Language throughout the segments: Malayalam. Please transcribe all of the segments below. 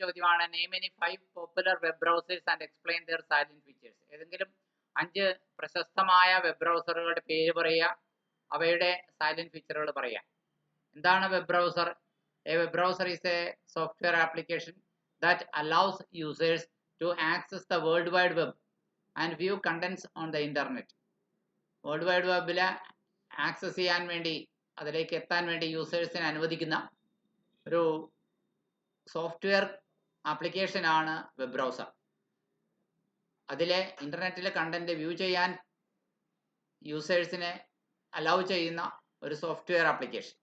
ചോദ്യമാണ്. Name any 5 popular web browsers and explain their salient features. ഏതെങ്കിലും 5 പ്രശസ്തമായ വെബ് ബ്രൗസറുകളുടെ പേര് പറയുക, അവയുടെ സൈലന്റ് ഫീച്ചറുകൾ പറയുക. എന്താണ് web browser? A web browser is a software application that allows users to access the world wide web and view contents on the internet. World wide വെബിൽ ആക്സസ് ചെയ്യാൻ വേണ്ടി, അതിലേക്ക് എത്താൻ വേണ്ടി യൂസേഴ്സിനെ അനുവദിക്കുന്ന ഒരു സോഫ്റ്റ്വെയർ ആപ്ലിക്കേഷനാണ് വെബ് ബ്രൗസർ. അതിലെ ഇന്റർനെറ്റിലെ കണ്ടന്റ് വ്യൂ ചെയ്യാൻ യൂസേഴ്സിനെ അലൗ ചെയ്യുന്ന ഒരു സോഫ്റ്റ്വെയർ ആപ്ലിക്കേഷൻ.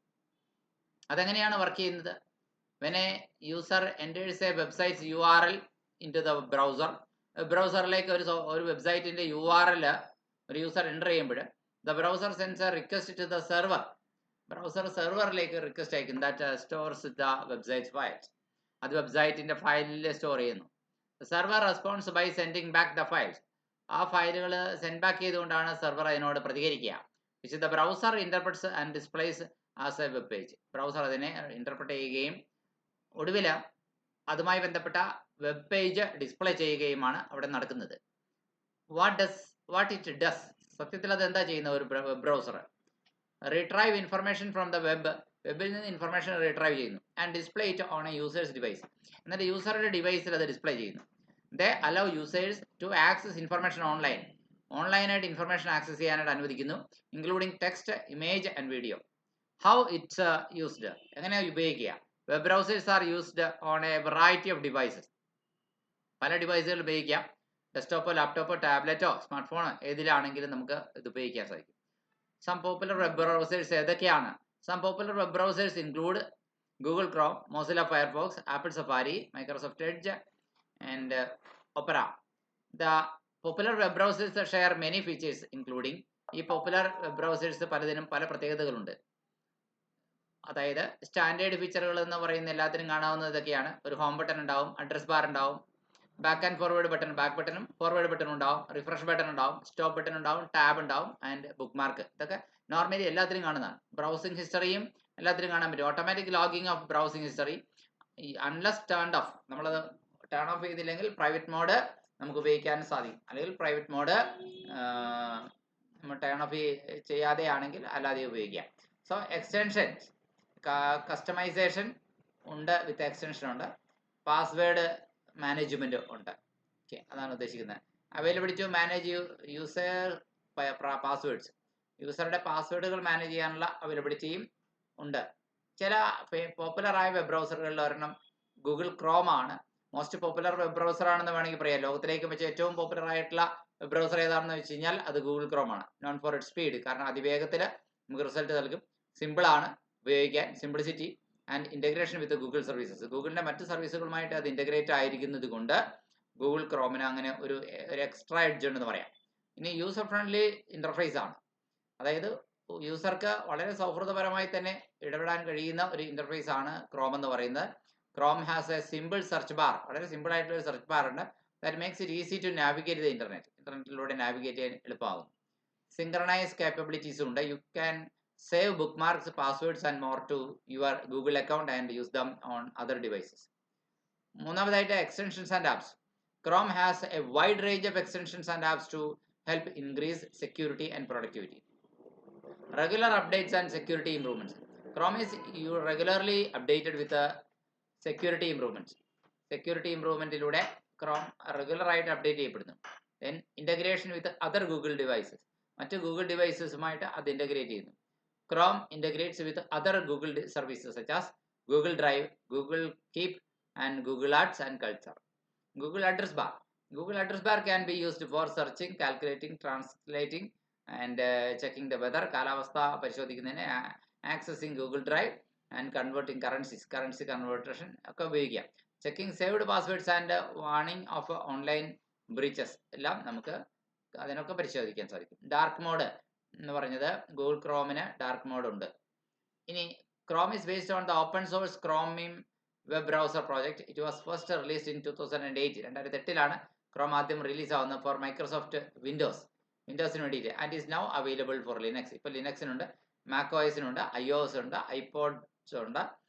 അതെങ്ങനെയാണ് വർക്ക് ചെയ്യുന്നത്? When a user enters a website's URL into the browser, web ബ്രൗസറിലേക്ക് ഒരു വെബ്സൈറ്റിന്റെ URL ഒരു യൂസർ എൻ്റർ ചെയ്യുമ്പോൾ the browser sends a request to the server. Browser സെർവറിലേക്ക് റിക്വസ്റ്റ് അയക്കും. That stores the website files. അത് വെബ്സൈറ്റിന്റെ ഫയലിൽ സ്റ്റോർ ചെയ്യുന്നു. Server responds by sending back the files. ആ ഫയലുകൾ സെൻഡ് ബാക്ക് ചെയ്തുകൊണ്ടാണ് സെർവർ അതിനോട് പ്രതികരിക്കുക. Which the browser interprets and displace as a web page. Browser അതിനെ ഇന്റർപ്രറ്റ് ചെയ്യുകയും ഒടുവിൽ അതുമായി ബന്ധപ്പെട്ട വെബ് പേജ് ഡിസ്പ്ലേ ചെയ്യുകയുമാണ് അവിടെ നടക്കുന്നത്. വാട്ട് ഇറ്റ് ഡസ്, സത്യത്തിൽ അത് എന്താ ചെയ്യുന്ന ഒരു web browser? Retrieve information from the വെബിൽ നിന്ന് ഇൻഫർമേഷൻ റിട്രൈവ് ചെയ്യുന്നു and display it on a user's device. എന്നിട്ട് യൂസറുടെ ഡിവൈസിൽ അത് ഡിസ്പ്ലേ ചെയ്യുന്നു. They allow users to access information ഓൺലൈനായിട്ട് ഇൻഫർമേഷൻ ആക്സസ് ചെയ്യാനായിട്ട് അനുവദിക്കുന്നു, including text, image and video. How it's used, എങ്ങനെയാണ് ഉപയോഗിക്കുക? Web browsers are used on a variety of devices. പല ഡിവൈസുകൾ ഉപയോഗിക്കാം. ഡെസ്ക്ടോപ്പോ, ലാപ്ടോപ്പോ, ടാബ്ലറ്റോ, സ്മാർട്ട് ഫോണോ ഏതിലാണെങ്കിലും നമുക്ക് ഇത് ഉപയോഗിക്കാൻ സാധിക്കും. സം പോപ്പുലർ വെബ് ബ്രൗസേഴ്സ് ഏതൊക്കെയാണ്? Some popular web browsers include Google Chrome, Mozilla Firefox, Apple Safari, Microsoft Edge and Opera. The popular web browsers share many features including. ഈ പോപ്പുലർ വെബ് ബ്രൗസേഴ്സ് പലതിനും പല പ്രത്യേകതകളുണ്ട്. അതായത് സ്റ്റാൻഡേർഡ് ഫീച്ചറുകൾ എന്ന് പറയുന്ന എല്ലാത്തിനും കാണാവുന്നത് ഇതൊക്കെയാണ്. ഒരു ഹോം ബട്ടൺ ഉണ്ടാവും, അഡ്രസ് ബാർ ഉണ്ടാവും, back and forward button, back ബട്ടണും ഫോർവേഡ് ബട്ടണും ഉണ്ടാവും, റിഫ്രഷ് ബട്ടൺ ഉണ്ടാവും, സ്റ്റോപ്പ് ബട്ടൺ ഉണ്ടാവും, ടാബ് ഉണ്ടാവും ആൻഡ് ബുക്ക് മാർക്ക്. ഇതൊക്കെ നോർമലി എല്ലാത്തിനും കാണുന്നതാണ്. ബ്രൗസിംഗ് ഹിസ്റ്ററിയും എല്ലാത്തിനും കാണാൻ പറ്റും. Automatic logging of browsing history unless turned of. നമ്മളത് ടേൺ ഓഫ് ചെയ്തില്ലെങ്കിൽ പ്രൈവറ്റ് മോഡ് നമുക്ക് ഉപയോഗിക്കാൻ സാധിക്കും. അല്ലെങ്കിൽ പ്രൈവറ്റ് മോഡ് നമ്മൾ ടേൺ ഓഫ് ചെയ്യാതെ ആണെങ്കിൽ അല്ലാതെ ഉപയോഗിക്കാം. സോ എക്സ്റ്റൻഷൻസ്, കസ്റ്റമൈസേഷൻ ഉണ്ട്, വിത്ത് എക്സ്റ്റൻഷൻ ഉണ്ട്, പാസ്വേഡ് മാനേജ്മെന്റ് ഉണ്ട്. ഓക്കെ, അതാണ് ഉദ്ദേശിക്കുന്നത്. Availability to manage user passwords, യൂസറുടെ പാസ്വേഡുകൾ മാനേജ് ചെയ്യാനുള്ള അവൈലബിലിറ്റിയും ഉണ്ട്. ചില പോപ്പുലറായ വെബ് ബ്രൗസറുകളിൽ ഒരെണ്ണം ഗൂഗിൾ ക്രോം ആണ്. മോസ്റ്റ് പോപ്പുലർ വെബ് ബ്രൗസർ ആണെന്ന് വേണമെങ്കിൽ പറയാം. ലോകത്തിലേക്ക് വെച്ച് ഏറ്റവും പോപ്പുലർ ആയിട്ടുള്ള വെബ് ബ്രൗസർ ഏതാണെന്ന് വെച്ച് കഴിഞ്ഞാൽ അത് ഗൂഗിൾ ക്രോം ആണ്. നോൺ ഫോർ ഇറ്റ് സ്പീഡ്, കാരണം അതിവേഗത്തിൽ നമുക്ക് റിസൾട്ട് നൽകും. സിമ്പിൾ ആണ് ഉപയോഗിക്കാൻ, simplicity and integration with Google services. ഗൂഗിളിന്റെ മറ്റ് സർവീസുകളുമായിട്ട് അത് ഇന്റഗ്രേറ്റ് ആയിരിക്കുന്നത് കൊണ്ട് ഗൂഗിൾ ക്രോമിന് അങ്ങനെ ഒരു എക്സ്ട്രാ എഡ്ജ് ഉണ്ടെന്ന് പറയാം. ഇനി യൂസർ ഫ്രണ്ട്ലി ഇന്റർഫേസ് ആണ്. അതായത് യൂസർക്ക് വളരെ സൗഹൃദപരമായി തന്നെ ഇടപെടാൻ കഴിയുന്ന ഒരു ഇന്റർഫേസ് ആണ് ക്രോം എന്ന് പറയുന്നത്. Chrome has a simple search bar, വളരെ സിമ്പിൾ ആയിട്ടുള്ള ഒരു സെർച്ച് ബാർ ഉണ്ട്. That makes it easy to navigate the ഇന്റർനെറ്റിലൂടെ നാവിഗേറ്റ് ചെയ്യാൻ എളുപ്പമാകും. സിങ്ക്രണൈസ് കേപ്പബിലിറ്റീസ് ഉണ്ട്. You can save bookmarks, passwords and more to your Google account and use them on other devices. മൂന്നാമതായിട്ട് extensions and apps. Chrome has a wide range of extensions and apps to help increase security and productivity. Regular updates and security improvements. Chrome is regularly updated with security improvements. Security improvement-ലൂടെ Chrome regular ആയിട്ട് അപ്ഡേറ്റ് ചെയ്യപ്പെടുന്നു. Then integration with other Google devices. മറ്റ് ഗൂഗിൾ ഡിവൈസസുമായിട്ട് അത് ഇന്റഗ്രേറ്റ് ചെയ്യുന്നു. Chrome integrates with other Google services such as Google Drive, Google Keep, and Google Ads and Culture. Google Address Bar. Google Address Bar can be used for searching, calculating, translating, and checking the weather. കാലാവസ്ഥ പരിശോധിക്കുന്നതിന്, accessing Google drive and converting currency conversion ഒക്കെ ഉപയോഗിക്കാം. Checking saved passwords and warning of online breaches എല്ലാം നമുക്ക് അതിനൊക്കെ പരിശോധിക്കാൻ സാധിക്കും. ഡാർക്ക് മോഡ് എന്ന് പറഞ്ഞത് ഗൂഗിൾ ക്രോമിന് ഡാർക്ക് മോഡ് ഉണ്ട്. ഇനി Chrome is based on the open source Chromium web browser project. It was first released in 2008. 2008 Chrome ആദ്യം റിലീസ് ആവുന്നത് ഫോർ മൈക്രോസോഫ്റ്റ് വിൻഡോസിന് വേണ്ടിയിട്ട്, and is now available for Linux. ഇപ്പോൾ ലിനക്സിനുണ്ട്, മാക് OS ഉണ്ട്, iOS ഉണ്ട്, ഐപോഡ്സ് ഉണ്ട്,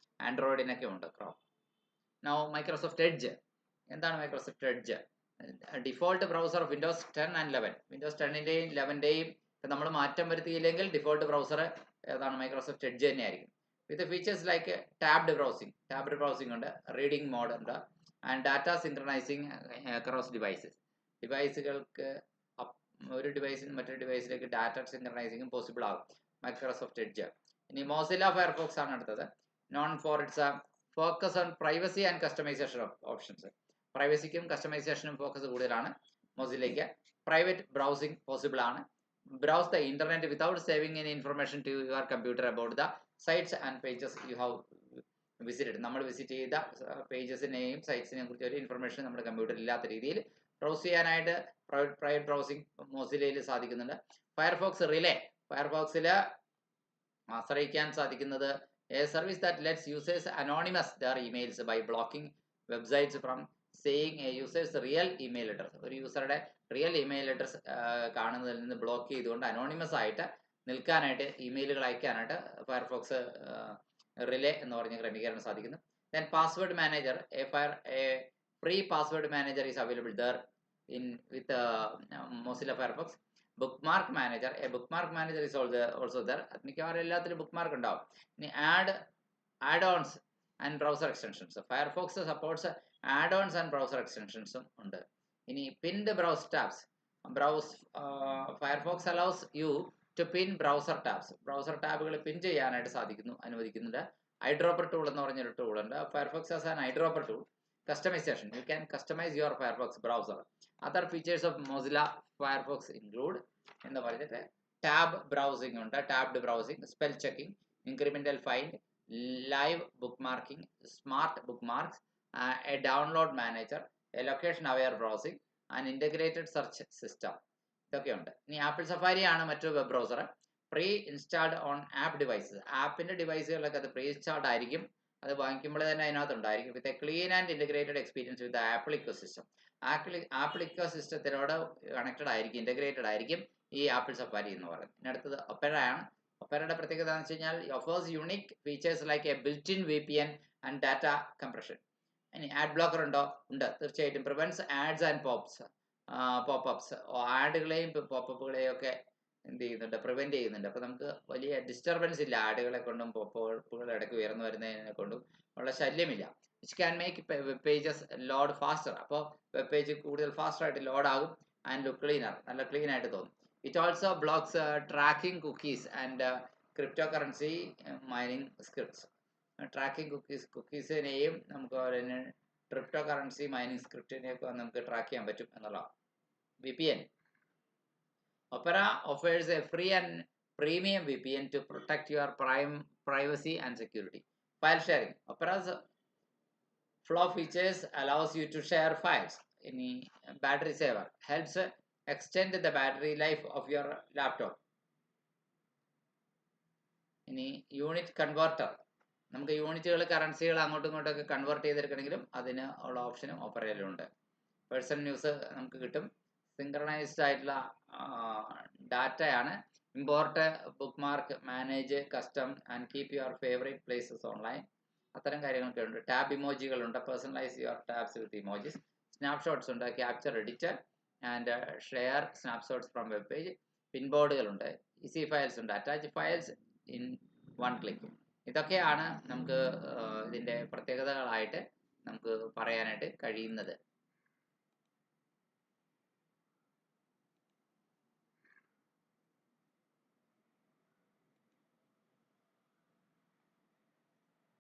ആൻഡ്രോയിഡിനൊക്കെ ഉണ്ട് ക്രോം. Now Microsoft Edge. എന്താണ് Microsoft Edge? Default browser Windows 10 and 11. Windows 10ന്റെയും 11ന്റെയും നമ്മൾ മാറ്റം വരുത്തിയില്ലെങ്കിൽ ഡിഫോൾട്ട് ബ്രൗസർ ഏതാണ്? മൈക്രോസോഫ്റ്റ് എഡ്ജ് തന്നെയായിരിക്കും. With features like tabbed browsing ഉണ്ട്, റീഡിംഗ് മോഡ് ഉണ്ട്, ആൻഡ് ഡാറ്റ സിങ്ക്രണൈസിങ് അക്രോസ് ഡിവൈസുകൾക്ക് ഒരു ഡിവൈസിൽ മറ്റൊരു ഡിവൈസിലേക്ക് ഡാറ്റ സിങ്ക്രണൈസിംഗും പോസിബിൾ ആകും മൈക്രോസോഫ്റ്റ് എഡ്ജ്. ഇനി മോസില്ല ഫയർഫോക്സ് ആണ് അടുത്തത്. Known for its focus on privacy and customisation options. പ്രൈവസിക്കും കസ്റ്റമൈസേഷനും ഫോക്കസ് കൂടുതലാണ് മോസില്ലയ്ക്ക്. പ്രൈവറ്റ് ബ്രൗസിംഗ് പോസിബിൾ ആണ്. Browse the internet without saving any information to your computer about the sites and pages you have visited. നമ്മൾ വിസിറ്റ് ചെയ്ത പേജസിനെയും സൈറ്റ്സിനെയും കുറിച്ച് ഒരു ഇൻഫർമേഷൻ നമ്മുടെ കമ്പ്യൂട്ടറിൽ ഇല്ലാത്ത രീതിയിൽ ബ്രൗസ് ചെയ്യാനായിട്ട് പ്രൈവറ്റ് ബ്രൗസിംഗ് മോസില്ലയിൽ സാധിക്കുന്നുണ്ട്. Firefox relay. ഫയർഫോക്സിൽ ആശ്രയിക്കാൻ സാധിക്കുന്നത് a service that lets users anonymous their emails by blocking websites from seeing a user's real email address. ഒരു യൂസറുടെ റിയൽ ഇമെയിൽ അഡ്രസ് കാണുന്നതിൽ നിന്ന് ബ്ലോക്ക് ചെയ്തുകൊണ്ട് അനോണിമസ് ആയിട്ട് നിൽക്കാനായിട്ട് ഇമെയിലുകൾ അയക്കാനായിട്ട് ഫയർഫോക്സ് റിലേ എന്ന് പറഞ്ഞ ക്രമീകരണം സാധിക്കുന്നു. Then password manager. A free password manager is available there in with Mozilla Firefox. Bookmark manager. A bookmark manager is also there. മിക്കവാറും എല്ലാത്തിലും ബുക്ക്മാർക്ക് ഉണ്ടാവും. ഇനി add-ons and browser extensions. Firefox supports add-ons and browser extensions ഉണ്ട്. ഇനി pinned browse tabs. Firefox allows you to pin browser tabs. ബ്രൗസർ ടാബുകൾ പിൻ ചെയ്യാനായിട്ട് അനുവദിക്കുന്നുണ്ട്. ഐഡ്രോപ്പർ ടൂൾ എന്ന് പറഞ്ഞൊരു ടൂൾ ഉണ്ട്. Firefox has an eyedropper tool. Customization. You can customize your Firefox browser. Other features of Mozilla Firefox include എന്ന് പറഞ്ഞിട്ട് ടാബ് ബ്രൗസിംഗ് ഉണ്ട്, tabbed browsing, spell checking, incremental find, live bookmarking, smart bookmarks, a download manager, a location aware browsing, and integrated search system. ഇതൊക്കെയുണ്ട്. ഇനി ആപ്പിൾ സഫാരി ആണ് മറ്റൊരു web browser. Preinstalled on app devices. ആപ്പിന്റെ ഡിവൈസുകളിലൊക്കെ അത് പ്രീ ഇൻസ്റ്റാൾഡ് ആയിരിക്കും. അത് വാങ്ങിക്കുമ്പോൾ തന്നെ അതിനകത്ത് ഉണ്ടായിരിക്കും. With a clean and integrated experience with Apple ecosystem. Apple ഇക്കോസിസ്റ്റത്തിനോട് കണക്റ്റഡ് ആയിരിക്കും, ഇന്റഗ്രേറ്റഡ് ആയിരിക്കും ഈ ആപ്പിൾ സഫാരി എന്ന് പറയുന്നത്. ഇനി അടുത്തത് ഒപ്പേറ ആണ്. ഒപ്പേറയുടെ പ്രത്യേകത എന്ന് വെച്ച് കഴിഞ്ഞാൽ offers unique features like a built in VPN and data compression. ഇനി ആഡ് ബ്ലോക്കർ ഉണ്ടോ? ഉണ്ട്, തീർച്ചയായിട്ടും. Prevents ads and popups. ആഡുകളെയും പോപ്പപ്പുകളെയും ഒക്കെ എന്ത് ചെയ്യുന്നുണ്ട്? പ്രിവെന്റ് ചെയ്യുന്നുണ്ട്. അപ്പോൾ നമുക്ക് വലിയ ഡിസ്റ്റർബൻസ് ഇല്ല. ആഡുകളെ കൊണ്ടും പോപ്പപ്പുകൾ ഇടയ്ക്ക് ഉയർന്നു വരുന്നതിനെ കൊണ്ടും ഉള്ള ശല്യമില്ല. Which can make web pages load faster. അപ്പോൾ വെബ് പേജ് കൂടുതൽ ഫാസ്റ്റർ ആയിട്ട് ലോഡ് ആകും. ആൻഡ് ലുക്ക് ക്ലീനർ, നല്ല ക്ലീൻ ആയിട്ട് തോന്നും. It also blocks tracking cookies and cryptocurrency mining scripts. Tracking കുക്കീസിനെയും നമുക്ക് ക്രിപ്റ്റോ കറൻസി മൈനിങ് സ്ക്രിപ്റ്റിനെയൊക്കെ നമുക്ക് ട്രാക്ക് ചെയ്യാൻ പറ്റും എന്നുള്ളതാണ്. VPN. Opera offers a free and premium VPN to protect your privacy and security. File sharing. Opera's flow features allows you to share files. Any battery saver helps extend the battery life of your laptop. ഇനി യൂണിറ്റ് കൺവേർട്ടർ. നമുക്ക് യൂണിറ്റുകൾ, കറൻസികൾ അങ്ങോട്ടും ഇങ്ങോട്ടൊക്കെ കൺവേർട്ട് ചെയ്തെടുക്കണമെങ്കിലും അതിന് ഉള്ള ഓപ്ഷനും ഓപ്പറയിലുണ്ട്. പേഴ്സണൽ ന്യൂസ് നമുക്ക് കിട്ടും. സിങ്ക്രണൈസ്ഡ് ആയിട്ടുള്ള ഡാറ്റയാണ്. Import, bookmark, manage, custom and keep your favourite places online. അത്തരം കാര്യങ്ങളൊക്കെ ഉണ്ട്. ടാബ് ഇമോജികളുണ്ട്. Personalise your tabs with emojis. Snapshots ഉണ്ട്. Capture editor and share snapshots from web page. പിൻബോർഡുകളുണ്ട്. ഈസി ഫയൽസ് ഉണ്ട്. Attach files in one click. ഇതൊക്കെയാണ് നമുക്ക് ഇതിൻ്റെ പ്രത്യേകതകളായിട്ട് നമുക്ക് പറയാനായിട്ട് കഴിയുന്നത്.